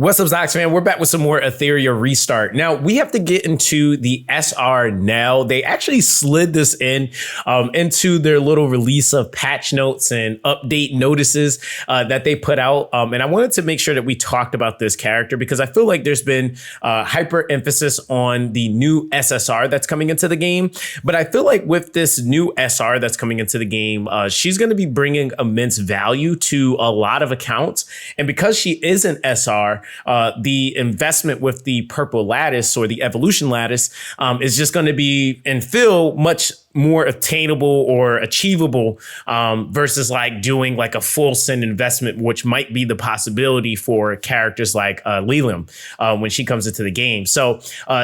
What's up, Zoxaskun? We're back with some more Etheria Restart. Now, we have to get into the SR Nell. They actually slid this into their little release of patch notes and update notices that they put out. And I wanted to make sure that we talked about this character because I feel like there's been hyper emphasis on the new SSR that's coming into the game. But I feel like with this new SR that's coming into the game, she's going to be bringing immense value to a lot of accounts. And because she is an SR, the investment with the purple lattice or the evolution lattice is just going to be and feel much more attainable or achievable versus like doing like a full send investment, which might be the possibility for characters like Leland when she comes into the game. So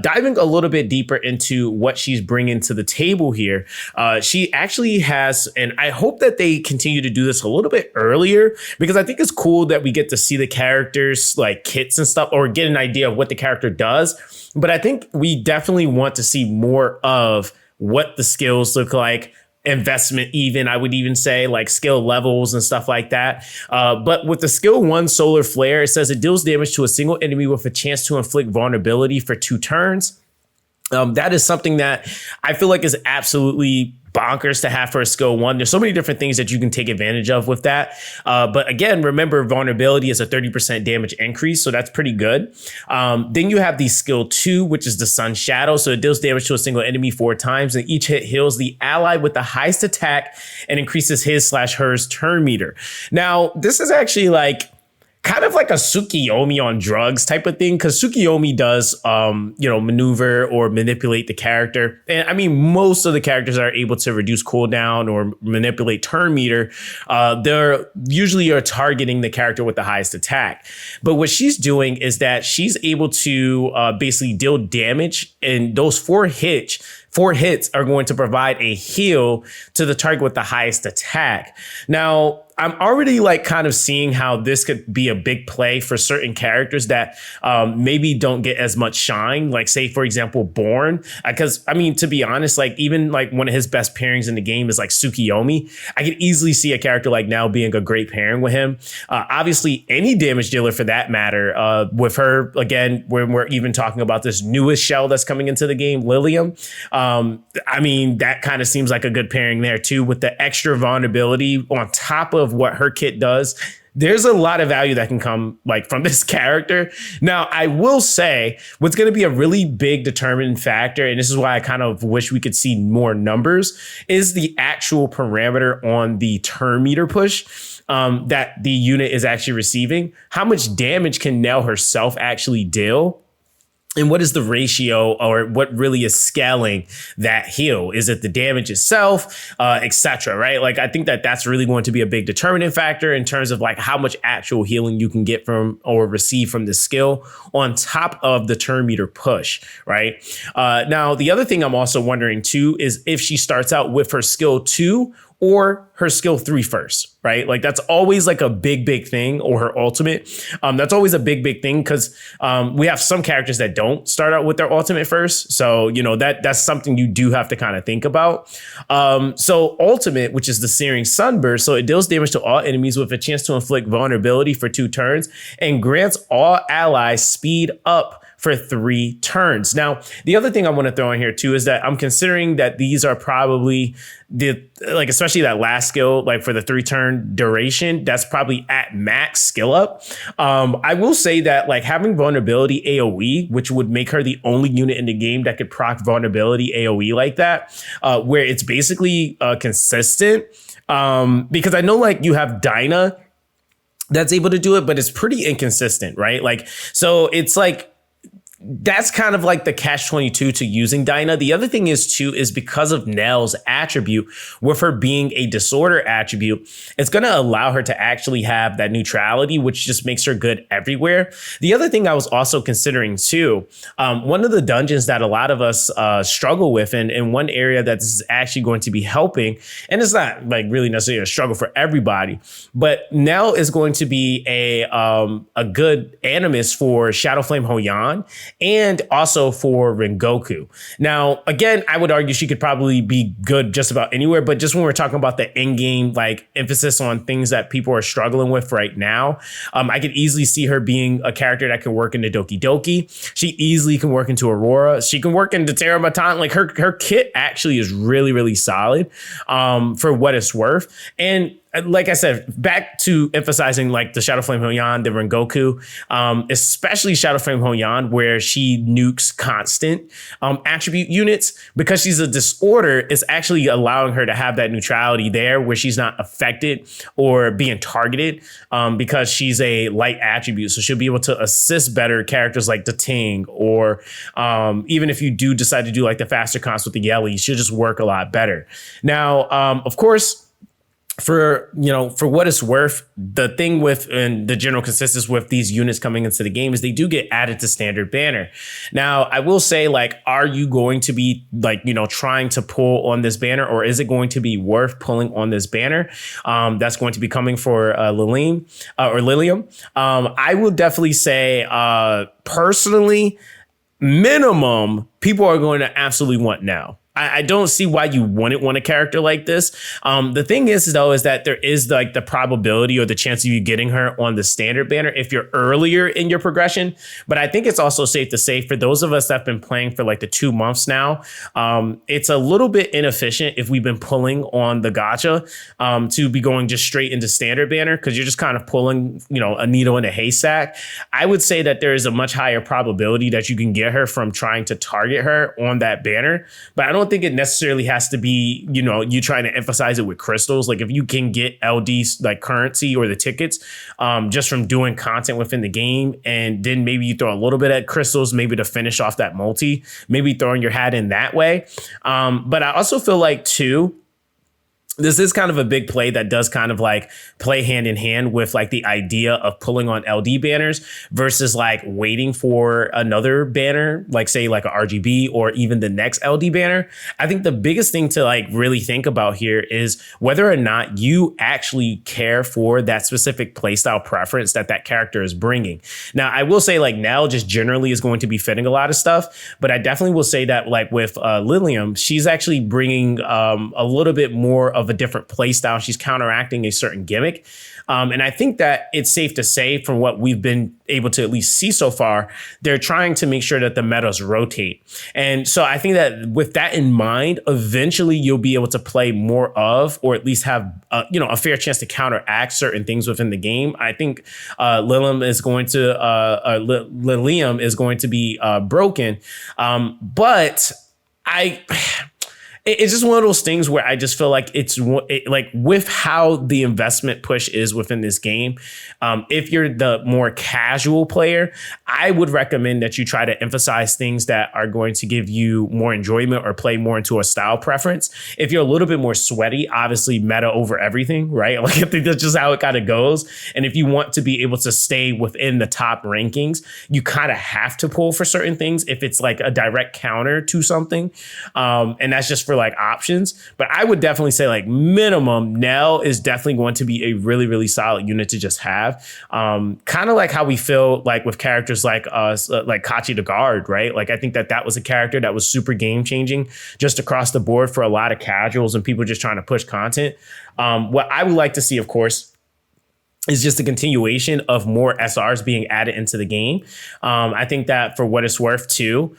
diving a little bit deeper into what she's bringing to the table here, she actually has, and I hope that they continue to do this a little bit earlier because I think it's cool that we get to see the characters like kits and stuff or get an idea of what the character does. But I think we definitely want to see more of what the skills look like, investment even, I would even say like skill levels and stuff like that. But with the skill 1 solar flare, it says it deals damage to a single enemy with a chance to inflict vulnerability for 2 turns. That is something that I feel like is absolutely bonkers to have for a skill 1. There's so many different things that you can take advantage of with that. But again, remember vulnerability is a 30% damage increase. So that's pretty good. Then you have the skill 2, which is the sun shadow. So it deals damage to a single enemy 4 times and each hit heals the ally with the highest attack and increases his/hers turn meter. Now, this is actually like kind of like a Tsukiyomi on drugs type of thing, because Tsukiyomi does, maneuver or manipulate the character. And I mean, most of the characters are able to reduce cooldown or manipulate turn meter. They're usually are targeting the character with the highest attack. But what she's doing is that she's able to basically deal damage, and those 4 hits are going to provide a heal to the target with the highest attack. Now, I'm already like kind of seeing how this could be a big play for certain characters that maybe don't get as much shine, like say, for example, Born. Because I mean, to be honest, like even like one of his best pairings in the game is like Tsukiyomi. I could easily see a character like Nell being a great pairing with him. Obviously, any damage dealer for that matter. With her, again, when we're even talking about this newest shell that's coming into the game, Lilium. I mean, that kind of seems like a good pairing there too, with the extra vulnerability on top of what her kit does. There's a lot of value that can come like from this character. Now, I will say what's going to be a really big determining factor, and this is why I kind of wish we could see more numbers, is the actual parameter on the turn meter push that the unit is actually receiving. How much damage can Nell herself actually deal? And what is the ratio or what really is scaling that heal? Is it the damage itself, etc., right? Like, I think that that's really going to be a big determining factor in terms of like how much actual healing you can get from or receive from the skill on top of the turn meter push, right? Now, the other thing I'm also wondering too is if she starts out with her skill 2 or her skill 3 first, right? Like that's always like a big thing, or her ultimate. That's always a big thing because we have some characters that don't start out with their ultimate first. So, that's something you do have to kind of think about. So ultimate, which is the Searing Sunburst. So it deals damage to all enemies with a chance to inflict vulnerability for 2 turns and grants all allies speed up for 3 turns. Now, the other thing I want to throw in here too is that I'm considering that these are probably especially that last skill, like for the 3-turn duration, that's probably at max skill up. I will say that like having vulnerability AoE, which would make her the only unit in the game that could proc vulnerability AoE like that, where it's basically consistent. Because I know like you have Dinah that's able to do it, but it's pretty inconsistent, right? Like, so it's like, that's kind of like the catch-22 to using Dinah. The other thing is too, is because of Nell's attribute, with her being a disorder attribute, it's going to allow her to actually have that neutrality, which just makes her good everywhere. The other thing I was also considering too, one of the dungeons that a lot of us struggle with, and one area that this is actually going to be helping, and it's not like really necessarily a struggle for everybody, but Nell is going to be a good Animus for Shadowflame Hoyan. and also for Rengoku. Now, again, I would argue she could probably be good just about anywhere, but just when we're talking about the in-game like emphasis on things that people are struggling with right now, I could easily see her being a character that can work into Doki Doki. She easily can work into Aurora. She can work into Terra Matan. Like her kit actually is really, really solid for what it's worth. And like I said, back to emphasizing like the Shadow Flame Hyoyan, the Rengoku, especially Shadow Flame Hyoyan, where she nukes constant attribute units, because she's a disorder, is actually allowing her to have that neutrality there where she's not affected or being targeted because she's a light attribute. So she'll be able to assist better characters like the Ting, or even if you do decide to do like the faster cons with the Yelly, she'll just work a lot better. Now, of course, for what it's worth, the thing with and the general consensus with these units coming into the game is they do get added to standard banner. Now, I will say, like, are you going to be like, trying to pull on this banner, or is it going to be worth pulling on this banner that's going to be coming for Lilium? I will definitely say personally, minimum, people are going to absolutely want Nell. I don't see why you wouldn't want a character like this. The thing is, though, is that there is like the probability or the chance of you getting her on the standard banner if you're earlier in your progression. But I think it's also safe to say for those of us that have been playing for like the 2 months now, it's a little bit inefficient if we've been pulling on the gacha to be going just straight into standard banner, because you're just kind of pulling, a needle in a haystack. I would say that there is a much higher probability that you can get her from trying to target her on that banner. But I don't think it necessarily has to be, you trying to emphasize it with crystals. Like if you can get LDs like currency or the tickets just from doing content within the game, and then maybe you throw a little bit at crystals, maybe to finish off that multi, maybe throwing your hat in that way. But I also feel like too, this is kind of a big play that does kind of like play hand in hand with like the idea of pulling on LD banners versus like waiting for another banner, like say like a RGB or even the next LD banner. I think the biggest thing to like really think about here is whether or not you actually care for that specific playstyle preference that character is bringing. Now, I will say like Nell just generally is going to be fitting a lot of stuff, but I definitely will say that like with Lilium, she's actually bringing a little bit more of a different play style. She's counteracting a certain gimmick. And I think that it's safe to say, from what we've been able to at least see so far, they're trying to make sure that the metas rotate. And so I think that with that in mind, eventually you'll be able to play more of, or at least have a fair chance to counteract certain things within the game. I think Lilium is going to be broken. But it's just one of those things where I just feel like it's like with how the investment push is within this game. If you're the more casual player, I would recommend that you try to emphasize things that are going to give you more enjoyment or play more into a style preference. If you're a little bit more sweaty, obviously meta over everything, right? Like I think that's just how it kind of goes. And if you want to be able to stay within the top rankings, you kind of have to pull for certain things if it's like a direct counter to something. And that's just for like options. But I would definitely say like minimum, Nell is definitely going to be a really, really solid unit to just have. Kind of like how we feel like with characters like like Kachi the Guard, right? Like I think that was a character that was super game changing just across the board for a lot of casuals and people just trying to push content. What I would like to see, of course, is just a continuation of more SRs being added into the game. I think that for what it's worth too,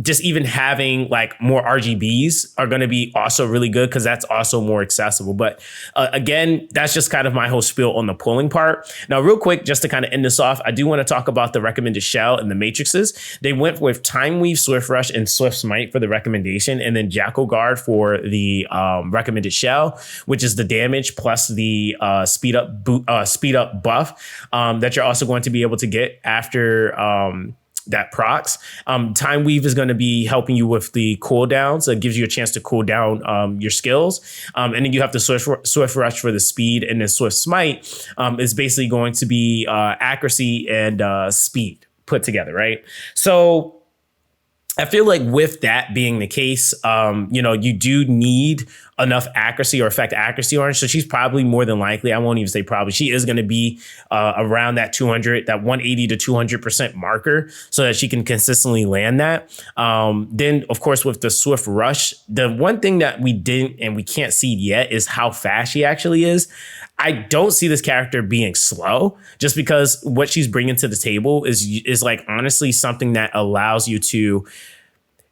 just even having like more RGBs are going to be also really good because that's also more accessible. But again, that's just kind of my whole spiel on the pulling part. Now, real quick, just to kind of end this off, I do want to talk about the recommended shell and the matrices. They went with Time Weave, Swift Rush, and Swift Smite for the recommendation, and then Jackal Guard for the recommended shell, which is the damage plus the speed up buff that you're also going to be able to get after that procs. Time Weave is going to be helping you with the cooldowns. So it gives you a chance to cool down your skills. And then you have the Swift Rush for the speed, and then Swift Smite is basically going to be accuracy and speed put together, right? So I feel like with that being the case, you do need enough accuracy or effect accuracy on her. So she's probably more than likely, I won't even say probably, she is going to be around that 200, that 180 to 200% marker so that she can consistently land that. Then, of course, with the Swift Rush, the one thing that we didn't and we can't see yet is how fast she actually is. I don't see this character being slow just because what she's bringing to the table is like honestly something that allows you to.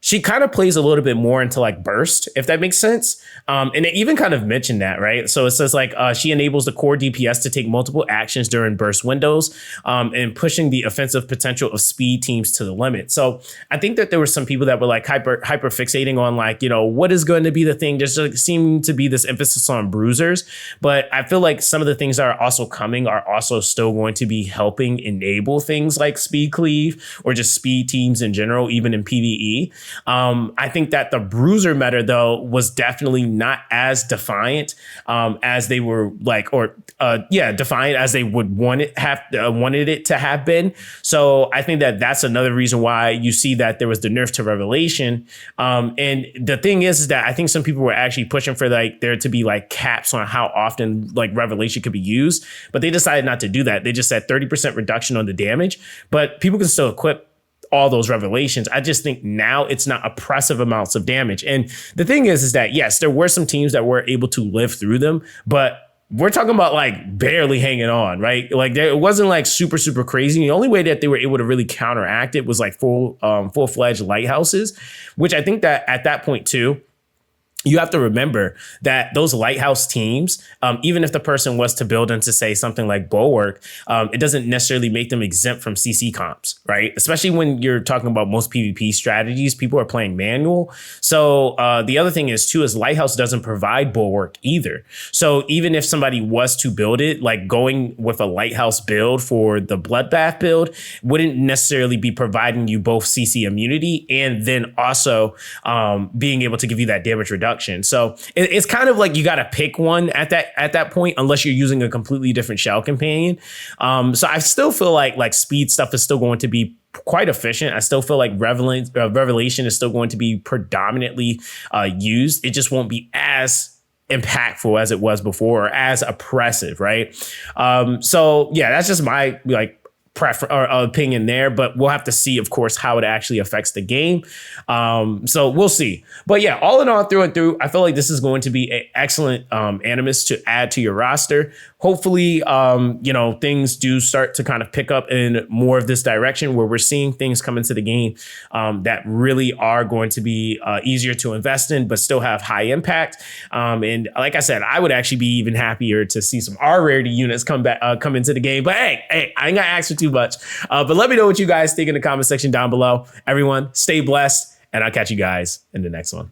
She kind of plays a little bit more into like burst, if that makes sense. And it even kind of mentioned that, right? So it says like she enables the core DPS to take multiple actions during burst windows and pushing the offensive potential of speed teams to the limit. So I think that there were some people that were like hyper fixating on like, what is going to be the thing? There's like, seemed to be this emphasis on bruisers, but I feel like some of the things that are also coming are also still going to be helping enable things like speed cleave or just speed teams in general, even in PvE. I think that the bruiser meta, though, was definitely not as defiant as they were like, defiant as they would wanted it to have been. So I think that that's another reason why you see that there was the nerf to Revelation. And the thing is that I think some people were actually pushing for like there to be like caps on how often like Revelation could be used, but they decided not to do that. They just said 30% reduction on the damage, but people can still equip all those Revelations. I just think now it's not oppressive amounts of damage. And the thing is that, yes, there were some teams that were able to live through them, but we're talking about like barely hanging on, right? Like it wasn't like super, super crazy. The only way that they were able to really counteract it was like full-fledged lighthouses, which I think that at that point too, you have to remember that those lighthouse teams, even if the person was to build into, say, something like Bulwark, it doesn't necessarily make them exempt from CC comps, right? Especially when you're talking about most PvP strategies, people are playing manual. So the other thing is, too, is Lighthouse doesn't provide Bulwark either. So even if somebody was to build it, like going with a Lighthouse build for the Bloodbath build wouldn't necessarily be providing you both CC immunity and then also being able to give you that damage reduction. So it's kind of like you got to pick one at that point, unless you're using a completely different shell companion. So I still feel like speed stuff is still going to be quite efficient. I still feel like Revelation is still going to be predominantly used. It just won't be as impactful as it was before or as oppressive, right? So yeah, that's just my opinion there, but we'll have to see, of course, how it actually affects the game. So we'll see. But yeah, all in all, through and through, I feel like this is going to be an excellent Animus to add to your roster. Hopefully, things do start to kind of pick up in more of this direction where we're seeing things come into the game that really are going to be easier to invest in, but still have high impact. And like I said, I would actually be even happier to see some R rarity units come into the game. But hey, I ain't gonna ask for too much. But let me know what you guys think in the comment section down below. Everyone, stay blessed, and I'll catch you guys in the next one.